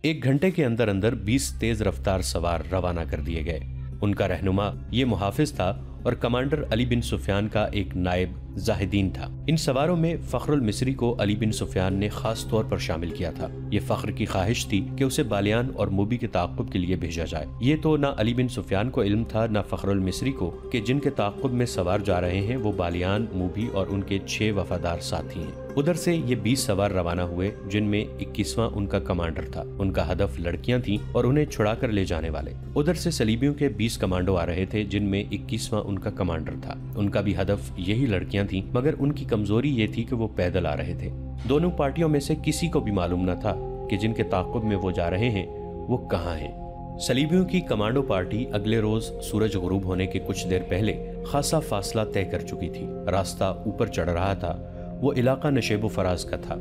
1 घंटे के अंदर अंदर 20 तेज रफ्तार सवार रवाना कर दिए गए। उनका रहनुमा ये मुहाफिज था और कमांडर अली बिन सुफियान का एक नायब जाहिदीन था। इन सवारों में फखरुल मिस्री को अली बिन सुफियान ने खास तौर पर शामिल किया था। ये फख्र की ख्वाहिश थी कि उसे बालियान और मूबी के ताक़ुब के लिए भेजा जाए। ये तो ना अली बिन सुफियान को इल्म था ना फखरुल मिस्री को कि जिनके ताक़ुब में सवार जा रहे हैं वो बालियान, मूबी और उनके 6 वफादार साथी हैं। उधर से ये 20 सवार रवाना हुए, जिनमें 21वां उनका कमांडर था। उनका हदफ लड़कियां थीं और उन्हें छुड़ा कर ले जाने वाले। उधर से सलीबियों के 20 कमांडो आ रहे थे, जिनमें 21वां उनका कमांडर था। उनका भी हदफ यही लड़कियां थीं, मगर उनकी कमजोरी ये थी कि वो पैदल आ रहे थे। दोनों पार्टियों में से किसी को भी मालूम न था कि जिनके ताक़ुब में वो जा रहे हैं वो कहाँ हैं। सलीबियों की कमांडो पार्टी अगले रोज सूरज गुरूब होने के कुछ देर पहले खासा फासला तय कर चुकी थी। रास्ता ऊपर चढ़ रहा था। वो इलाका नशेबो फराज का था।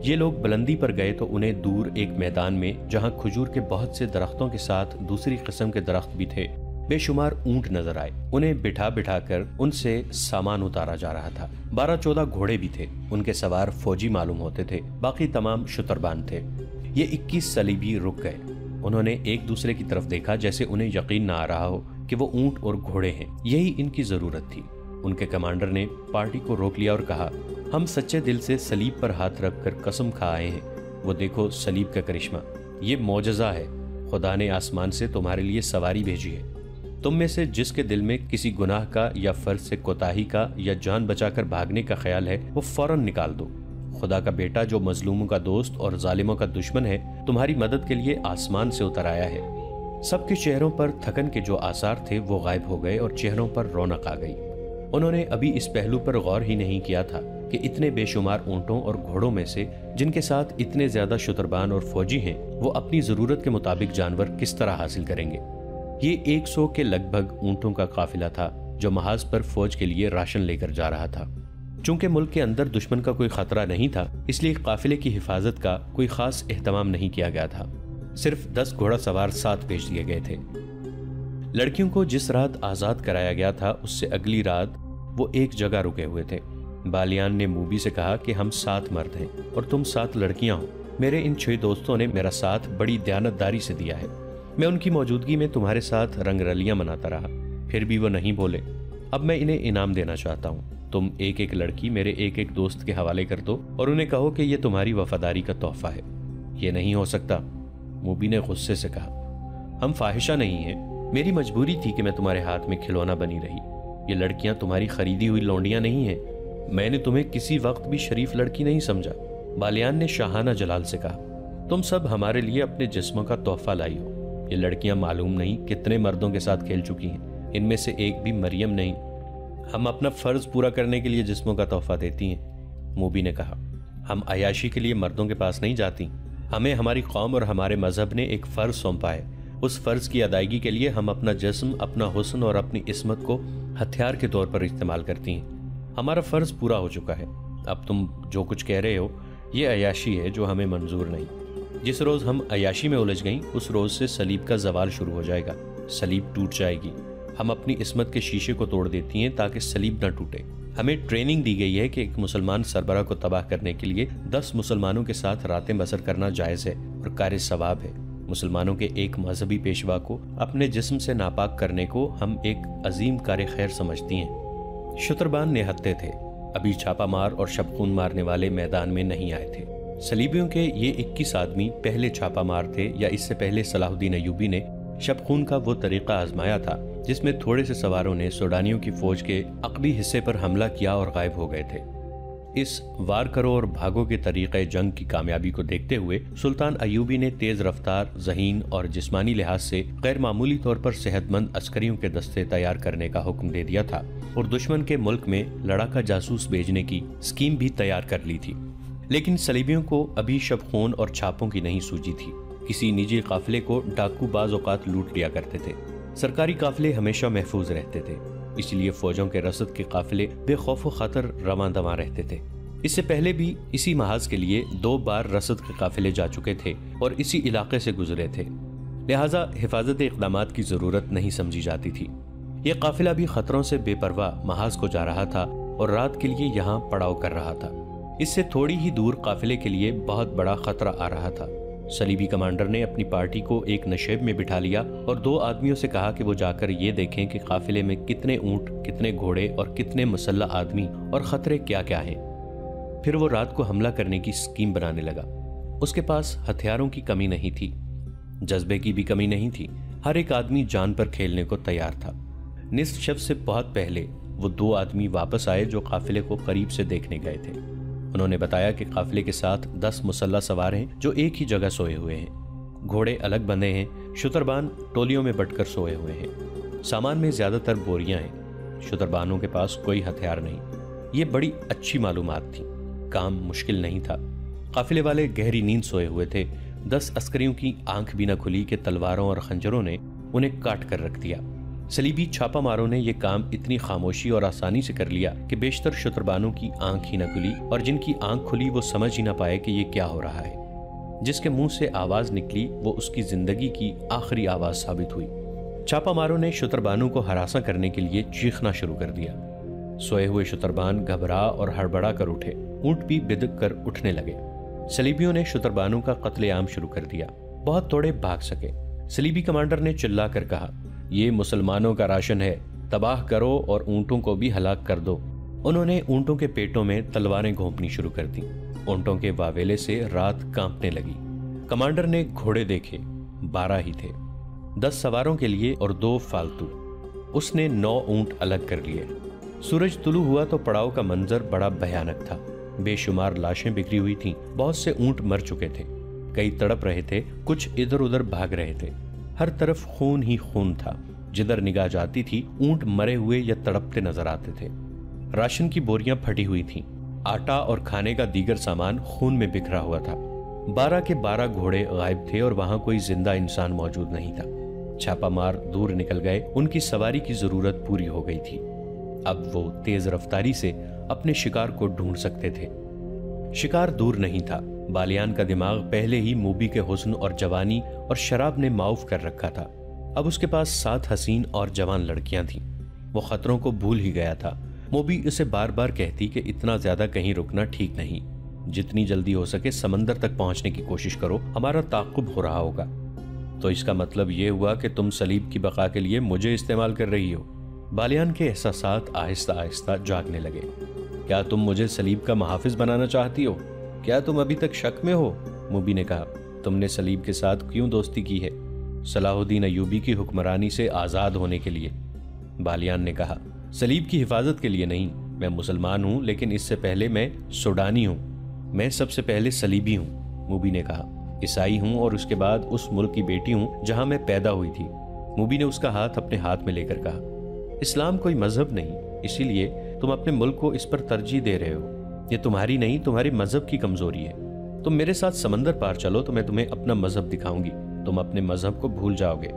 ये लोग बुलंदी पर गए तो उन्हें दूर एक मैदान में, जहां खजूर के बहुत से दरख्तों के साथ दूसरी किस्म के दरख्त भी थे, बेशुमार ऊंट नजर आए। उन्हें बिठा बिठा कर उनसे सामान उतारा जा रहा था। 12-14 घोड़े भी थे। उनके सवार फौजी मालूम होते थे, बाकी तमाम शुतरबान थे। ये 21 सलीबी रुक गए। उन्होंने एक दूसरे की तरफ देखा, जैसे उन्हें यकीन न आ रहा हो कि वो ऊंट और घोड़े हैं। यही इनकी जरूरत थी। उनके कमांडर ने पार्टी को रोक लिया और कहा, हम सच्चे दिल से सलीब पर हाथ रखकर कसम खा आए हैं। वो देखो सलीब का करिश्मा, ये मौजज़ा है। खुदा ने आसमान से तुम्हारे लिए सवारी भेजी है। तुम में से जिसके दिल में किसी गुनाह का या फर्ज से कोताही का या जान बचाकर भागने का ख्याल है, वो फौरन निकाल दो। खुदा का बेटा जो मजलूमों का दोस्त और जालिमों का दुश्मन है, तुम्हारी मदद के लिए आसमान से उतर आया है। सबके चेहरों पर थकन के जो आसार थे वो गायब हो गए और चेहरों पर रौनक आ गई। उन्होंने अभी इस पहलू पर गौर ही नहीं किया था कि इतने बेशुमार ऊंटों और घोड़ों में से, जिनके साथ इतने ज्यादा शुतरबान और फौजी हैं, वो अपनी जरूरत के मुताबिक जानवर किस तरह हासिल करेंगे। ये 100 के लगभग ऊंटों का काफिला था जो महाज पर फौज के लिए राशन लेकर जा रहा था। चूंकि मुल्क के अंदर दुश्मन का कोई खतरा नहीं था, इसलिए काफिले की हिफाजत का कोई खास एहतमाम नहीं किया गया था। सिर्फ 10 घोड़ा सवार साथ भेज दिए गए थे। लड़कियों को जिस रात आजाद कराया गया था, उससे अगली रात वो एक जगह रुके हुए थे। बालियान ने मूबी से कहा कि हम 7 मर्द हैं और तुम 7 लड़कियां हो। मेरे इन 6 दोस्तों ने मेरा साथ बड़ी दयानतदारी से दिया है। मैं उनकी मौजूदगी में तुम्हारे साथ रंगरलियां मनाता रहा, फिर भी वो नहीं बोले। अब मैं इन्हें इनाम देना चाहता हूँ। तुम एक एक लड़की मेरे एक एक दोस्त के हवाले कर दो और उन्हें कहो कि ये तुम्हारी वफादारी का तोहफा है। ये नहीं हो सकता, मूबी ने गुस्से से कहा। हम फाहिशा नहीं हैं। मेरी मजबूरी थी कि मैं तुम्हारे हाथ में खिलौना बनी रही। ये लड़कियां तुम्हारी खरीदी हुई लौंडियां नहीं हैं। मैंने तुम्हें किसी वक्त भी शरीफ लड़की नहीं समझा। बालियान ने शाहाना जलाल से कहा, तुम सब हमारे लिए अपने जिस्मों का तोहफा लाई हो। ये लड़कियां मालूम नहीं कितने मर्दों के साथ खेल चुकी हैं, इनमें से एक भी मरियम नहीं। हम अपना फर्ज पूरा करने के लिए जिस्मों का तोहफा देती हैं। मूबी ने कहा, हम अयाशी के लिए मर्दों के पास नहीं जाती। हमें हमारी कौम और हमारे मजहब ने एक फ़र्ज सौंपा है। उस फ़र्ज की अदायगी के लिए हम अपना जिस्म, अपना हुस्न और अपनी इस्मत को हथियार के तौर पर इस्तेमाल करती हैं। हमारा फ़र्ज पूरा हो चुका है। अब तुम जो कुछ कह रहे हो ये अयाशी है जो हमें मंजूर नहीं। जिस रोज़ हम अयाशी में उलझ गईं, उस रोज़ से सलीब का जवाल शुरू हो जाएगा। सलीब टूट जाएगी। हम अपनी इस्मत के शीशे को तोड़ देती हैं ताकि सलीब न टूटे। हमें ट्रेनिंग दी गई है कि एक मुसलमान सरबराह को तबाह करने के लिए 10 मुसलमानों के साथ रातें बसर करना जायज़ है और कार सवाब है। मुसलमानों के एक मजहबी पेशवा को अपने जिस्म से नापाक करने को हम एक अजीम कार खैर समझती हैं। शुतरबान निहत्ते थे। अभी छापा मार और शबखून मारने वाले मैदान में नहीं आए थे। सलीबियों के ये 21 आदमी पहले छापा मार थे, या इससे पहले सलाहुद्दीन अय्यूबी ने शबखून का वो तरीका आजमाया था जिसमें थोड़े से सवारों ने सूडानियों की फौज के अकबी हिस्से पर हमला किया और गायब हो गए थे। इस वार करो और भागो के तरीक़े जंग की कामयाबी को देखते हुए सुल्तान अय्यूबी ने तेज रफ्तार, ज़हीन और जिस्मानी लिहाज से गैर मामूली तौर पर सेहतमंद अस्करियों के दस्ते तैयार करने का हुक्म दे दिया था और दुश्मन के मुल्क में लड़ाका जासूस भेजने की स्कीम भी तैयार कर ली थी। लेकिन सलीबियों को अभी शबखून और छापों की नहीं सूझी थी। किसी निजी काफिले को डाकू बाज़ औक़ात लूट लिया करते थे। सरकारी काफिले हमेशा महफूज रहते थे, इसलिए फौजों के रसद के काफिले बेखौफ खतर रवां दवां रहते थे। इससे पहले भी इसी महाज के लिए 2 बार रसद के काफिले जा चुके थे और इसी इलाके से गुजरे थे, लिहाजा हिफाजत इक़दामात की ज़रूरत नहीं समझी जाती थी। यह काफिला भी खतरों से बेपरवाह महाज को जा रहा था और रात के लिए यहाँ पड़ाव कर रहा था। इससे थोड़ी ही दूर काफिले के लिए बहुत बड़ा खतरा आ रहा था। صلیبی کمانڈر نے اپنی پارٹی کو ایک نشیب میں بٹھا لیا اور 2 آدمیوں سے کہا کہ وہ جا کر یہ دیکھیں کہ قافلے میں کتنے اونٹ، کتنے گھوڑے اور کتنے مسلح آدمی اور خطرے کیا کیا ہیں۔ پھر وہ رات کو حملہ کرنے کی اسکیم بنانے لگا۔ اس کے پاس ہتھیاروں کی کمی نہیں تھی، جذبے کی بھی کمی نہیں تھی، ہر ایک آدمی جان پر کھیلنے کو تیار تھا۔ نصف شب سے بہت پہلے وہ 2 آدمی واپس آئے جو قافلے کو قریب سے دیکھنے گئے تھے۔ انہوں نے بتایا کہ قافلے کے ساتھ 10 مسلح سوار ہیں جو ایک ہی جگہ سوئے ہوئے ہیں، گھوڑے الگ بندھے ہیں، شتربان ٹولیوں میں بٹ کر سوئے ہوئے ہیں، سامان میں زیادہ تر بوریاں ہیں، شتربانوں کے پاس کوئی ہتھیار نہیں۔ یہ بڑی اچھی معلومات تھی، کام مشکل نہیں تھا۔ قافلے والے گہری نیند سوئے ہوئے تھے۔ 10 عسکریوں کی آنکھ بھی نہ کھلی کہ تلواروں اور خنجروں نے انہیں کاٹ کر رکھ دیا۔ صلیبی چھاپا ماروں نے یہ کام اتنی خاموشی اور آسانی سے کر لیا کہ بیشتر شتربانوں کی آنکھ ہی نہ کھلی، اور جن کی آنکھ کھلی وہ سمجھ ہی نہ پائے کہ یہ کیا ہو رہا ہے۔ جس کے منہ سے آواز نکلی وہ اس کی زندگی کی آخری آواز ثابت ہوئی۔ چھاپا ماروں نے شتربانوں کو ہراساں کرنے کے لیے چیخنا شروع کر دیا۔ سوئے ہوئے شتربان گھبرا اور ہڑبڑا کر اٹھے، اونٹ بھی بدک کر اٹھنے لگے۔ صلیبیوں نے شتربانوں کا قتل عام شروع کر دیا، بہت تھوڑے بھاگ سکے۔ صلیبی کمانڈر نے چلا کر کہا، یہ مسلمانوں کا راشن ہے، تباہ کرو اور اونٹوں کو بھی ہلاک کر دو۔ انہوں نے اونٹوں کے پیٹوں میں تلواریں گھونپنی شروع کر دیں۔ اونٹوں کے واویلے سے رات کانپنے لگی۔ کمانڈر نے گھوڑے دیکھے، 12 ہی تھے، 10 سواروں کے لیے اور 2 فالتو۔ اس نے 9 اونٹ الگ کر لیے۔ سورج طلوع ہوا تو پڑاؤ کا منظر بڑا بھیانک تھا۔ بے شمار لاشیں بکھری ہوئی تھیں، بہت سے اونٹ مر چکے تھے، کئی تڑپ رہے تھے، کچھ ادھر ادھر بھاگ رہے تھے۔ ہر طرف خون ہی خون تھا، جدھر نگاہ جاتی تھی اونٹ مرے ہوئے یا تڑپتے نظر آتے تھے۔ راشن کی بوریاں پھٹی ہوئی تھیں، آٹا اور کھانے کا دیگر سامان خون میں بکھرا ہوا تھا۔ 12 کے 12 گھوڑے غائب تھے اور وہاں کوئی زندہ انسان موجود نہیں تھا۔ چھاپا مار دور نکل گئے، ان کی سواری کی ضرورت پوری ہو گئی تھی۔ اب وہ تیز رفتاری سے اپنے شکار کو ڈھونڈ سکتے تھے۔ شکار دور نہیں تھا، بالیان کا دماغ پہلے ہی موبی کے حسن اور جوانی اور شراب نے معاف کر رکھا تھا۔ اب اس کے پاس 7 حسین اور جوان لڑکیاں تھیں۔ وہ خطروں کو بھول ہی گیا تھا۔ موبی اسے بار بار کہتی کہ اتنا زیادہ کہیں رکنا ٹھیک نہیں، جتنی جلدی ہو سکے سمندر تک پہنچنے کی کوشش کرو، ہمارا تعاقب ہو رہا ہوگا۔ تو اس کا مطلب یہ ہوا کہ تم صلیب کی بقا کے لیے مجھے استعمال کر رہی ہو۔ بالیان کے احساسات آہستہ آہستہ جاگنے لگے۔ کیا تم مجھے صلیب کا محافظ بنانا چاہتی ہو؟ کیا تم ابھی تک شک میں ہو؟ موبی نے کہا، تم نے صلیب کے ساتھ کیوں دوستی کی ہے؟ صلاح الدین ایوبی کی حکمرانی سے آزاد ہونے کے لیے۔ بالیان نے کہا، صلیب کی حفاظت کے لیے نہیں، میں مسلمان ہوں لیکن اس سے پہلے میں سوڈانی ہوں، میں سب سے پہلے صلیبی ہوں۔ موبی نے کہا، عیسائی ہوں اور اس کے بعد اس ملک کی بیٹی ہوں جہاں میں پیدا ہوئی تھی۔ موبی نے اس کا ہاتھ اپنے ہاتھ میں لے کر کہا، اسلام کوئی مذہب نہیں، اسی لیے تم اپنے ملک کو اس پر ترجیح دے رہے ہو۔ یہ تمہاری نہیں، تمہارے مذہب کی کمزوری ہے۔ تم میرے ساتھ سمندر پار چلو تو میں تمہیں اپنا مذہب دکھاؤں گی، تم اپنے مذہب کو بھول جاؤ گے۔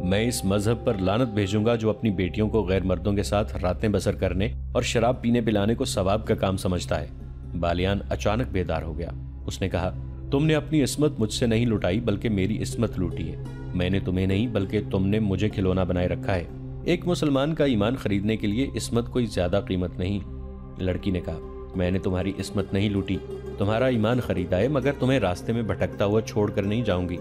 میں اس مذہب پر لعنت بھیجوں گا جو اپنی بیٹیوں کو غیر مردوں کے ساتھ راتیں بسر کرنے اور شراب پینے پلانے کو ثواب کا کام سمجھتا ہے۔ بالیان اچانک بیدار ہو گیا۔ اس نے کہا، تم نے اپنی عصمت مجھ سے نہیں لوٹائی بلکہ میری عصمت لوٹی ہے۔ میں نے تمہیں نہیں بلکہ تم نے مجھے کھلونا بنائے رکھا ہے۔ ایک مسلمان کا ایمان خریدنے کے لیے عصمت کوئی زیادہ قیمت نہیں۔ لڑکی نے کہا، میں نے تمہاری عصمت نہیں لوٹی، تمہارا ایمان خریدا ہے، مگر تمہیں راستے میں بھٹکتا ہوا چھوڑ کر نہیں جاؤں گی۔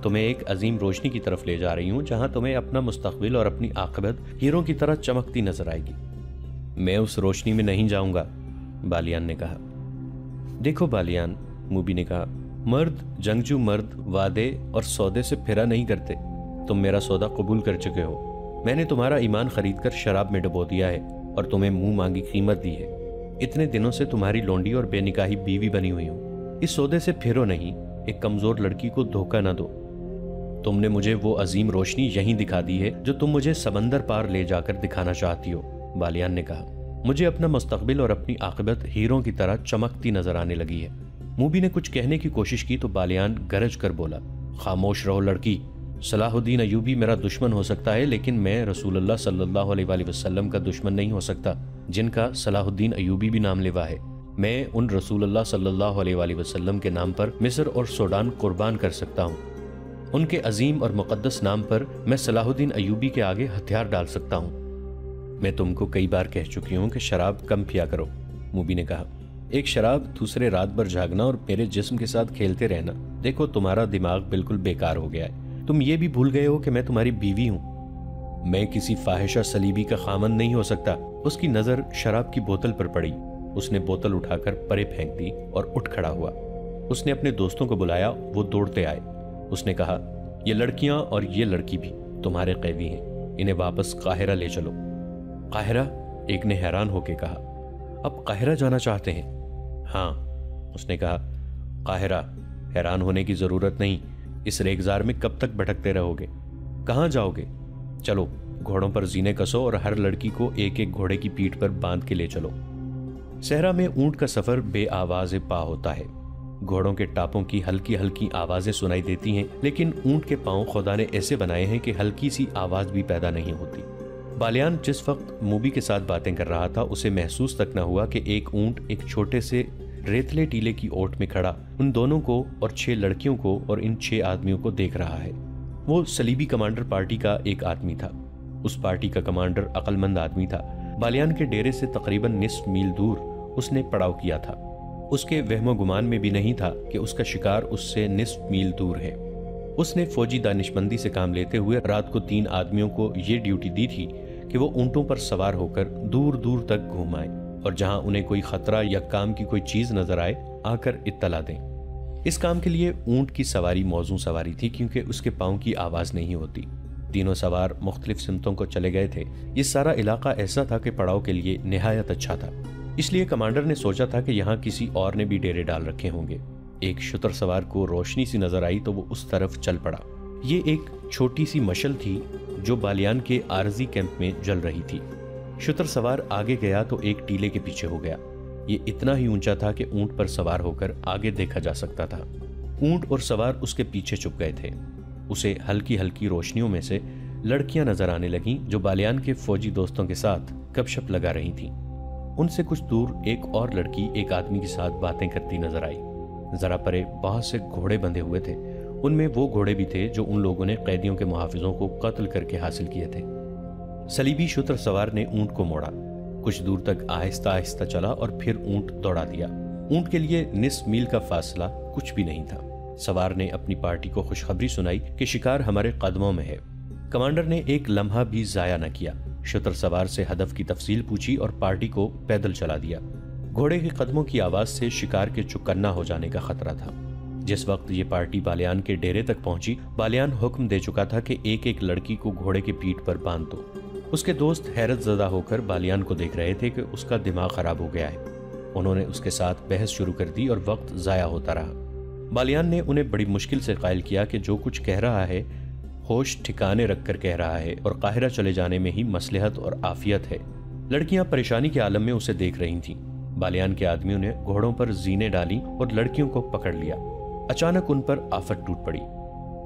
تمہیں ایک عظیم روشنی کی طرف لے جا رہی ہوں جہاں تمہیں اپنا مستقبل اور اپنی عاقبت ہیروں کی طرح چمکتی نظر آئے گی۔ میں اس روشنی میں نہیں جاؤں گا، بالیان نے کہا۔ دیکھو بالیان، موبی نے کہا، مرد، جنگجو مرد وعدے اور سودے سے پھرا نہیں کرتے۔ تم میرا سودا قبول کر چکے ہو۔ میں نے تمہارا ایمان خرید کر شراب میں ڈبو دیا ہے اور تمہیں منہ مانگی قیمت دی ہے۔ اتنے دنوں سے تمہاری لونڈی اور بے نکاحی بیوی بنی ہوئی ہوں۔ اس سودے سے پھرو نہیں، ایک کمزور لڑکی کو دھوکہ نہ دو۔ تم نے مجھے وہ عظیم روشنی یہیں دکھا دی ہے جو تم مجھے سمندر پار لے جا کر دکھانا چاہتی ہو، بالیان نے کہا۔ مجھے اپنا مستقبل اور اپنی عاقبت ہیروں کی طرح چمکتی نظر آنے لگی ہے۔ موبی نے کچھ کہنے کی کوشش کی تو بالیان گرج کر بولا، خاموش رہو لڑکی۔ صلاح الدین ایوبی میرا دشمن ہو سکتا ہے لیکن میں رسول اللہ صلی اللہ علیہ وآلہ وسلم کا دشمن نہیں ہو سکتا، جن کا صلاح الدین ایوبی بھی نام لیوا ہے۔ میں ان رسول اللہ صلی اللہ علیہ وآلہ وسلم کے نام پر مصر اور سوڈان قربان کر سکتا ہوں۔ ان کے عظیم اور مقدس نام پر میں صلاح الدین ایوبی کے آگے ہتھیار ڈال سکتا ہوں۔ میں تم کو کئی بار کہہ چکی ہوں کہ شراب کم پیا کرو، موبی نے کہا۔ ایک شراب، دوسرے رات بھر جاگنا اور میرے جسم کے ساتھ کھیلتے رہنا، देखो तुम्हारा दिमाग बिल्कुल बेकार हो गया है। तुम ये भी भूल गए हो कि मैं तुम्हारी बीवी हूँ। मैं किसी फाहिशा सलीबी का खामन नहीं हो सकता। उसकी नजर शराब की बोतल पर पड़ी। उसने बोतल उठाकर परे फेंक दी और उठ खड़ा हुआ। उसने अपने दोस्तों को बुलाया, वो दौड़ते आए। उसने कहा, ये लड़कियां और ये लड़की भी तुम्हारे कैदी हैं, इन्हें वापस काहिरा ले चलो। काहिरा? एक ने हैरान होकर कहा, अब काहिरा जाना चाहते हैं? हाँ, उसने कहा। काहिरा? हैरान होने की जरूरत नहीं, इस रेगजार में कब तक भटकते रहोगे? कहाँ जाओगे? चलो घोड़ों पर जीने कसो और हर लड़की को एक एक घोड़े की पीठ पर बांध के ले चलो। सहरा में ऊंट का सफर बेआवाज़ पा होता है। घोड़ों के टापों की हल्की हल्की आवाजें सुनाई देती हैं, लेकिन ऊंट के पांव खुदा ने ऐसे बनाए हैं कि हल्की सी आवाज भी पैदा नहीं होती। बालियान जिस वक्त मूबी के साथ बातें कर रहा था, उसे महसूस तक न हुआ कि एक ऊंट एक छोटे से रेतले टीले की ओट में खड़ा उन दोनों को और 6 लड़कियों को और इन 6 आदमियों को देख रहा है। वो सलीबी कमांडर पार्टी का एक आदमी था। उस पार्टी का कमांडर अक्लमंद आदमी था। बालियान के डेरे से तकरीबन निस्फ मील दूर उसने पड़ाव किया था। उसके वहमो गुमान में भी नहीं था कि उसका शिकार उससे निस्फ मील दूर है। उसने फौजी दानिशमंदी से काम लेते हुए रात को 3 आदमियों को ये ड्यूटी दी थी कि वो ऊंटों पर सवार होकर दूर दूर तक घूम आए और जहां उन्हें कोई खतरा या काम की कोई चीज नजर आए आकर इत्तला दें। इस काम के लिए ऊंट की सवारी मौजू सवारी थी, क्योंकि उसके पाँव की आवाज नहीं होती। तीनों सवार मुख्तलिफ सिमतों को चले गए थे। ये सारा इलाका ऐसा था कि पड़ाव के लिए निहायत अच्छा था। इसलिए कमांडर ने सोचा था कि यहाँ किसी और ने भी डेरे डाल रखे होंगे। एक शुतर सवार को रोशनी सी नजर आई तो वो उस तरफ चल पड़ा। ये एक छोटी सी मशल थी जो बालियान के आरजी कैंप में जल रही थी। शुतर सवार आगे गया तो एक टीले के पीछे हो गया। ये इतना ही ऊंचा था कि ऊंट पर सवार होकर आगे देखा जा सकता था। ऊंट और सवार उसके पीछे छुप गए थे। उसे हल्की हल्की रोशनियों में से लड़कियां नजर आने लगीं जो बालियान के फौजी दोस्तों के साथ गपशप लगा रही थीं। उनसे कुछ दूर एक और लड़की एक आदमी के साथ बातें करती नजर आई। जरा परे बहुत से घोड़े बंधे हुए थे। उनमें वो घोड़े भी थे जो उन लोगों ने कैदियों के मुहाफिजों को कत्ल करके हासिल किए थे। सलीबी शुतर सवार ने ऊंट को मोड़ा, कुछ दूर तक आहिस्ता आहिस्ता चला और फिर ऊंट दौड़ा दिया। ऊंट के लिए निस्फ मील का फासला कुछ भी नहीं था। सवार ने अपनी पार्टी को खुशखबरी सुनाई कि शिकार हमारे कदमों में है। कमांडर ने एक लम्हा भी जाया न किया। शुतर सवार से हदफ की तफसील पूछी और पार्टी को पैदल चला दिया। घोड़े के कदमों की आवाज से शिकार के चुकन्ना हो जाने का खतरा था। जिस वक्त ये पार्टी बालियान के डेरे तक पहुंची, बालियान हुक्म दे चुका था कि एक एक लड़की को घोड़े के पीठ पर बांध दो। उसके दोस्त हैरत ज़दा होकर बालियान को देख रहे थे कि उसका दिमाग खराब हो गया है। उन्होंने उसके साथ बहस शुरू कर दी और वक्त जाया होता रहा। बालियान ने उन्हें बड़ी मुश्किल से कायल किया कि जो कुछ कह रहा है होश ठिकाने रखकर कह रहा है और काहिरा चले जाने में ही मसलहत और आफियत है। लड़कियां परेशानी के आलम में उसे देख रही थीं। बालियान के आदमियों ने घोड़ों पर जीने डाली और लड़कियों को पकड़ लिया। अचानक उन पर आफत टूट पड़ी।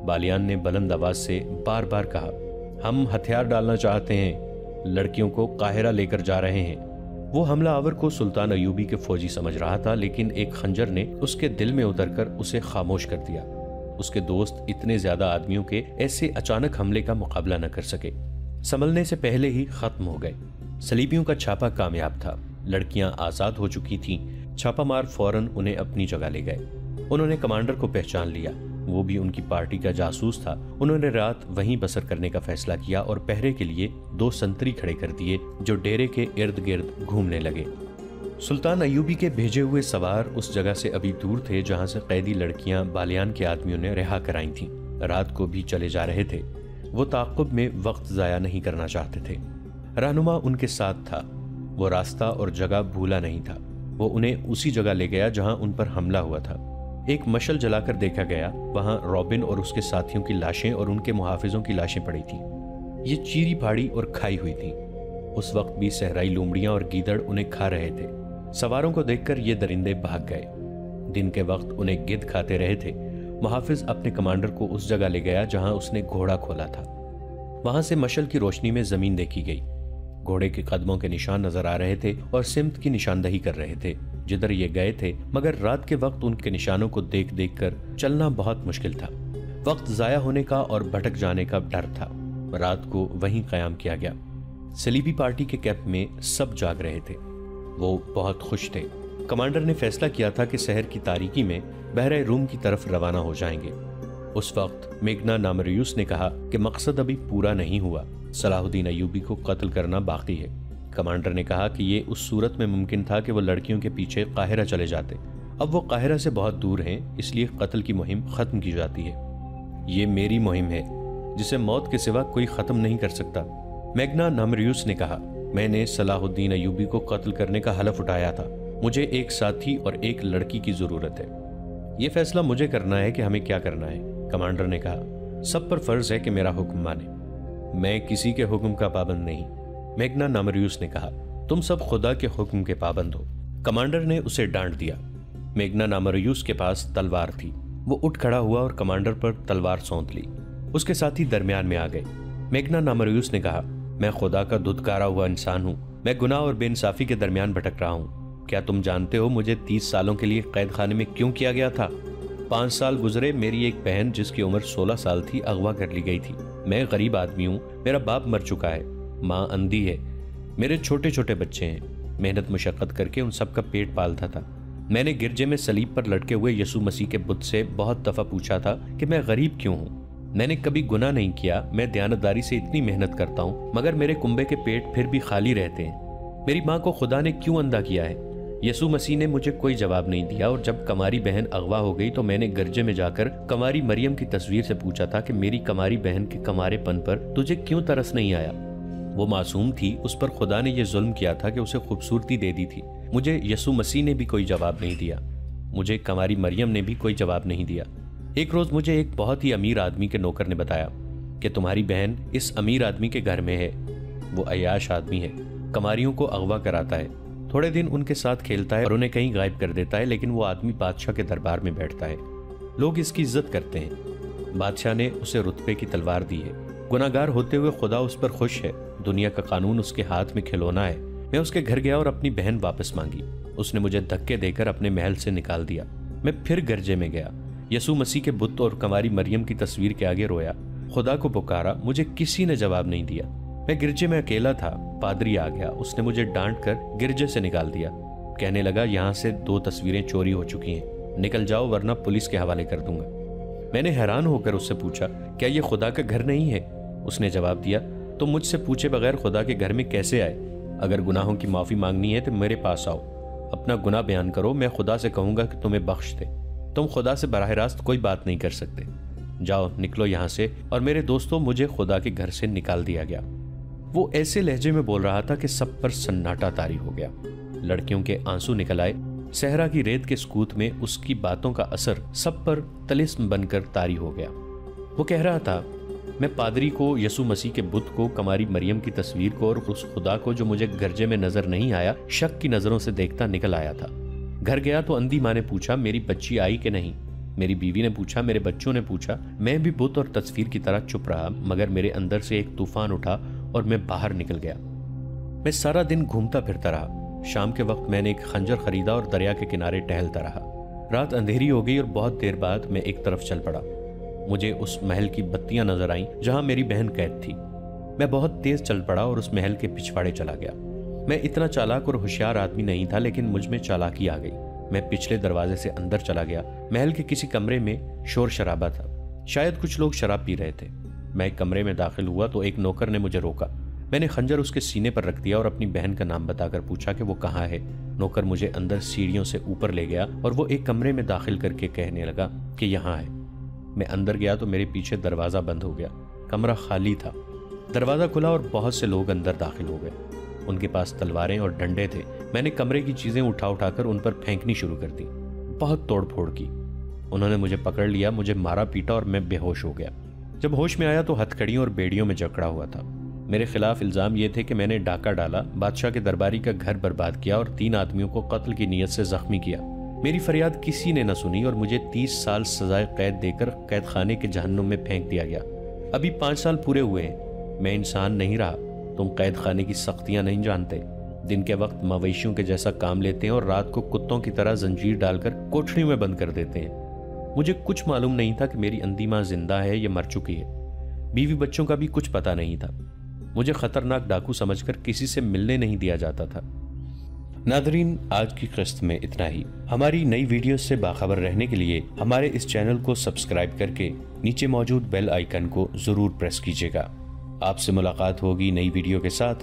बालियान ने बुलंद आवाज से बार बार कहा, हम हथियार डालना चाहते हैं, लड़कियों को काहिरा लेकर जा रहे हैं। वो हमला आवर को सुल्तान अयूबी के फौजी समझ रहा था, लेकिन एक खंजर ने उसके दिल में उतरकर उसे खामोश कर दिया। उसके दोस्त इतने ज्यादा आदमियों के ऐसे अचानक हमले का मुकाबला न कर सके। संभलने से पहले ही खत्म हो गए। सलीबियों का छापा कामयाब था। लड़कियां आजाद हो चुकी थीं। छापामार फौरन उन्हें अपनी जगह ले गए। उन्होंने कमांडर को पहचान लिया। वो भी उनकी पार्टी का जासूस था। उन्होंने रात वहीं बसर करने का फैसला किया और पहरे के लिए 2 संतरी खड़े कर दिए जो डेरे के इर्द गिर्द घूमने लगे। सुल्तान अयूबी के भेजे हुए सवार उस जगह से अभी दूर थे जहां से कैदी लड़कियां बालियान के आदमियों ने रिहा कराई थीं। रात को भी चले जा रहे थे। वो ताक़ुब में वक्त जाया नहीं करना चाहते थे। रहनुमा उनके साथ था। वो रास्ता और जगह भूला नहीं था। वो उन्हें उसी जगह ले गया जहां उन पर हमला हुआ था। एक मशल जलाकर देखा गया। वहां रॉबिन और उसके साथियों की लाशें और उनके मुहाफिजों की लाशें पड़ी थीं। ये चीरी फाड़ी और खाई हुई थीं। उस वक्त भी सहराई लोमड़ियां और गीदड़ उन्हें खा रहे थे। सवारों को देखकर ये दरिंदे भाग गए। दिन के वक्त उन्हें गिद्ध खाते रहे थे। मुहाफिज अपने कमांडर को उस जगह ले गया जहां उसने घोड़ा खोला था। वहां से मशल की रोशनी में जमीन देखी गई। घोड़े के कदमों के निशान नजर आ रहे थे और सिमत की निशानदही कर रहे थे जिधर ये गए थे, मगर रात के वक्त उनके निशानों को देख देख कर चलना बहुत मुश्किल था। वक्त जाया होने का और भटक जाने का डर था। रात को वहीं कयाम किया गया। सलीबी पार्टी के कैंप में सब जाग रहे थे। वो बहुत खुश थे। कमांडर ने फैसला किया था कि शहर की तारीकी में बहरे रूम की तरफ रवाना हो जाएंगे। उस वक्त मेघना नामरियूस ने कहा कि मकसद अभी पूरा नहीं हुआ, सलाहुद्दीन अय्यूबी को कत्ल करना बाकी है। कमांडर ने कहा कि ये उस सूरत में मुमकिन था कि वो लड़कियों के पीछे काहिरा चले जाते। अब वो काहिरा से बहुत दूर हैं, इसलिए कत्ल की मुहिम खत्म की जाती है। ये मेरी मुहिम है जिसे मौत के सिवा कोई खत्म नहीं कर सकता। मेघना नामरियूस ने कहा, मैंने सलाहुद्दीन अय्यूबी को कत्ल करने का हलफ उठाया था। मुझे एक साथी और एक लड़की की जरूरत है। ये फैसला मुझे करना है कि हमें क्या करना है। कमांडर ने कहा, सब पर फर्ज है कि मेरा हुक्म माने। मैं किसी के हुक्म का पाबंद नहीं। मेघना नामरियूस ने कहा, तुम सब खुदा के हुक्म के पाबंद हो। कमांडर ने उसे डांट दिया। मेघना नामरियूस के पास तलवार थी। वो उठ खड़ा हुआ और कमांडर पर तलवार सौंध ली। उसके साथी दरमियान में आ गए। मेघना नामरियूस ने कहा, मैं खुदा का धुतकारा हुआ इंसान हूँ। मैं गुनाह और बेइंसाफी के दरमियान भटक रहा हूँ। क्या तुम जानते हो मुझे 30 सालों के लिए कैद खाने में क्यों किया गया था? 5 साल गुजरे, मेरी एक बहन जिसकी उम्र 16 साल थी अगवा कर ली गई थी। मैं गरीब आदमी हूँ, मेरा बाप मर चुका है, माँ अंधी है, मेरे छोटे छोटे बच्चे हैं। मेहनत मुशक्कत करके उन सब का पेट पालता था। मैंने गिरजे में सलीब पर लटके हुए यीशु मसीह के बुत से बहुत दफा पूछा था कि मैं गरीब क्यों हूँ। मैंने कभी गुनाह नहीं किया। मैं दयानतदारी से इतनी मेहनत करता हूँ, मगर मेरे कुंबे के पेट फिर भी खाली रहते हैं। मेरी माँ को खुदा ने क्यों अंधा किया है? यीशु मसीह ने मुझे कोई जवाब नहीं दिया। और जब कमारी बहन अगवा हो गई तो मैंने गिरजे में जाकर कमारी मरियम की तस्वीर से पूछा था कि मेरी कमारी बहन के कमारेपन पर तुझे क्यों तरस नहीं आया? वो मासूम थी, उस पर खुदा ने यह जुल्म किया था कि उसे खूबसूरती दे दी थी। मुझे यीशु मसीह ने भी कोई जवाब नहीं दिया। मुझे कमारी मरियम ने भी कोई जवाब नहीं दिया। एक रोज मुझे एक बहुत ही अमीर आदमी के नौकर ने बताया कि तुम्हारी बहन इस अमीर आदमी के घर में है। वो अय्याश आदमी है, कमारियों को अगवा कराता है, थोड़े दिन उनके साथ खेलता है और उन्हें कहीं गायब कर देता है, लेकिन वो आदमी बादशाह के दरबार में बैठता है। लोग इसकी इज्जत करते हैं। बादशाह ने उसे रुतबे की तलवार दी है। गुनाहगार होते हुए खुदा उस पर खुश है। दुनिया का कानून उसके हाथ में खिलौना है। मैं उसके घर गया और अपनी बहन वापस मांगी। उसने मुझे धक्के देकर अपने महल से निकाल दिया। मैं फिर गिरजे में गया, यीशु मसीह के बुत और कमारी मरियम की तस्वीर के आगे रोया, खुदा को पुकारा। मुझे किसी ने जवाब नहीं दिया। मैं गिरजे में अकेला था। पादरी आ गया, उसने मुझे डांट कर गिरजे से निकाल दिया। कहने लगा, यहाँ से 2 तस्वीरें चोरी हो चुकी हैं, निकल जाओ वरना पुलिस के हवाले कर दूंगा। मैंने हैरान होकर उससे पूछा, क्या ये खुदा का घर नहीं है? उसने जवाब दिया, तुम मुझसे पूछे बगैर खुदा के घर में कैसे आए? अगर गुनाहों की माफी मांगनी है तो मेरे पास आओ, अपना गुनाह बयान करो, मैं खुदा से कहूंगा कि तुम्हें बख्श दे। तुम खुदा से बराह रास्त कोई बात नहीं कर सकते। जाओ, निकलो यहाँ से। और मेरे दोस्तों, मुझे खुदा के घर से निकाल दिया गया। वो ऐसे लहजे में बोल रहा था कि सब पर सन्नाटा तारी हो गया। लड़कियों के आंसू निकल आए। सहरा की रेत के सकूत में उसकी बातों का असर सब पर तिलिस्म बनकर तारी हो गया। वो कह रहा था, मैं पादरी को, यीशु मसीह के बुत को, कमारी मरियम की तस्वीर को और उस खुदा को जो मुझे गिरजे में नजर नहीं आया, शक की नजरों से देखता निकल आया था। घर गया तो अंधी माँ ने पूछा, मेरी बच्ची आई कि नहीं? मेरी बीवी ने पूछा, मेरे बच्चों ने पूछा। मैं भी बुत और तस्वीर की तरह चुप रहा, मगर मेरे अंदर से एक तूफान उठा और मैं बाहर निकल गया। मैं सारा दिन घूमता फिरता रहा। शाम के वक्त मैंने एक खंजर खरीदा और दरिया के किनारे टहलता रहा। रात अंधेरी हो गई और बहुत देर बाद मैं एक तरफ चल पड़ा। मुझे उस महल की बत्तियां नजर आईं जहां मेरी बहन कैद थी। मैं बहुत तेज चल पड़ा और उस महल के पिछवाड़े चला गया। मैं इतना चालाक और होशियार आदमी नहीं था, लेकिन मुझ में चालाकी आ गई। मैं पिछले दरवाजे से अंदर चला गया। महल के किसी कमरे में शोर शराबा था, शायद कुछ लोग शराब पी रहे थे। मैं एक कमरे में दाखिल हुआ तो एक नौकर ने मुझे रोका। मैंने खंजर उसके सीने पर रख दिया और अपनी बहन का नाम बताकर पूछा कि वो कहाँ है। नौकर मुझे अंदर सीढ़ियों से ऊपर ले गया और वो एक कमरे में दाखिल करके कहने लगा कि यहाँ है। मैं अंदर गया तो मेरे पीछे दरवाजा बंद हो गया। कमरा खाली था। दरवाजा खुला और बहुत से लोग अंदर दाखिल हो गए। उनके पास तलवारें और डंडे थे। मैंने कमरे की चीजें उठाकर उन पर फेंकनी शुरू कर दी। बहुत तोड़ फोड़ की। उन्होंने मुझे पकड़ लिया, मुझे मारा पीटा और मैं बेहोश हो गया। जब होश में आया तो हथकड़ियों और बेड़ियों में जकड़ा हुआ था। मेरे खिलाफ इल्जाम ये थे कि मैंने डाका डाला, बादशाह के दरबारी का घर बर्बाद किया और 3 आदमियों को कत्ल की नीयत से जख्मी किया। मेरी फरियाद किसी ने न सुनी और मुझे 30 साल सजाए कैद देकर कैद खाने के जहन्नुम में फेंक दिया गया। अभी 5 साल पूरे हुए हैं। मैं इंसान नहीं रहा। तुम कैद खाने की सख्तियां नहीं जानते। दिन के वक्त मवेशियों के जैसा काम लेते हैं और रात को कुत्तों की तरह जंजीर डालकर कोठरियों में बंद कर देते हैं। मुझे कुछ मालूम नहीं था कि मेरी अंधी माँ जिंदा है या मर चुकी है। बीवी बच्चों का भी कुछ पता नहीं था। मुझे खतरनाक डाकू समझकर किसी से मिलने नहीं दिया जाता था। नादरीन, आज की किस्त में इतना ही। हमारी नई वीडियो से बाखबर रहने के लिए हमारे इस चैनल को सब्सक्राइब करके नीचे मौजूद बेल आइकन को जरूर प्रेस कीजिएगा। आपसे मुलाकात होगी नई वीडियो के साथ।